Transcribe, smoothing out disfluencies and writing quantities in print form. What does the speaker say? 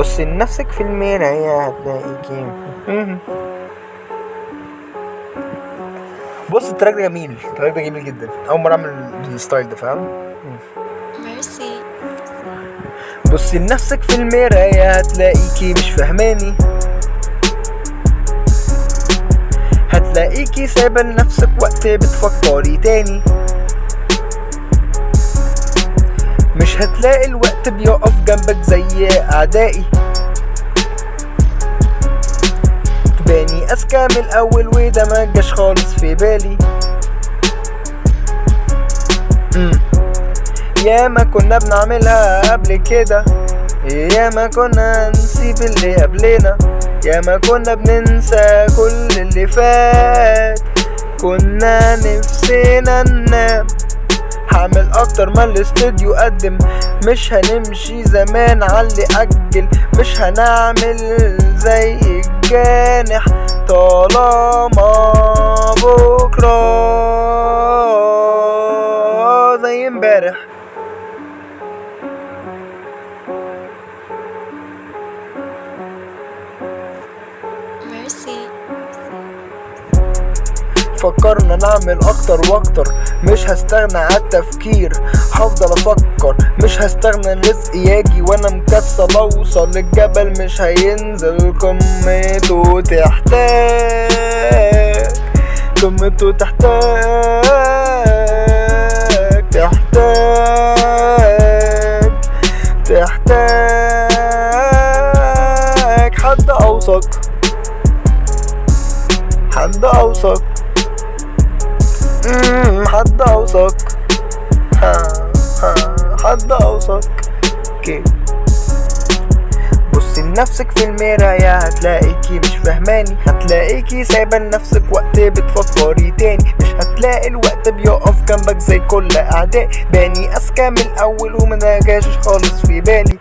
بصي لنفسك في المراية هتلاقيكي. بص التراك ده جميل، التراك ده جميل جدا، اول مرة اعمل الستايل ده، فاهم؟ ميرسي. بصي لنفسك في المراية هتلاقيكي مش فاهماني، هتلاقيكي سايبة لنفسك وقت بتفكري تاني، مش هتلاقي الوقت بيقف جنبك زي اعدائي، تباني اذكى من الاول وده ما جاش خالص في بالي. ياما كنا بنعملها قبل كده، ياما كنا نسيب اللي قبلنا، ياما كنا بننسى كل اللي فات، كنا نفسنا ننام، هعمل اكتر ما الاستوديو قدم، مش هنمشي زمان عاللي اجل، مش هنعمل زي الجانح طالما بكرة زي امبارح. ميرسي. فكرنا نعمل اكتر واكتر، مش هستغنى عالتفكير، هفضل افكر، مش هستغنى الرزق ياجي وانا مكسل اوصل للجبل، مش هينزل قمته تحتاج، قمته تحتاج حد اوثق، حد اوثق، حد اوثق، حد اوثق. اوكي. بصي لنفسك في المراية هتلاقيكي مش فاهماني، هتلاقيكي سايبة لنفسك وقت بتفكري تاني، مش هتلاقي الوقت بيقف جنبك زي كل اعداء، باني اذكى من الاول وما جاش خالص في بالي.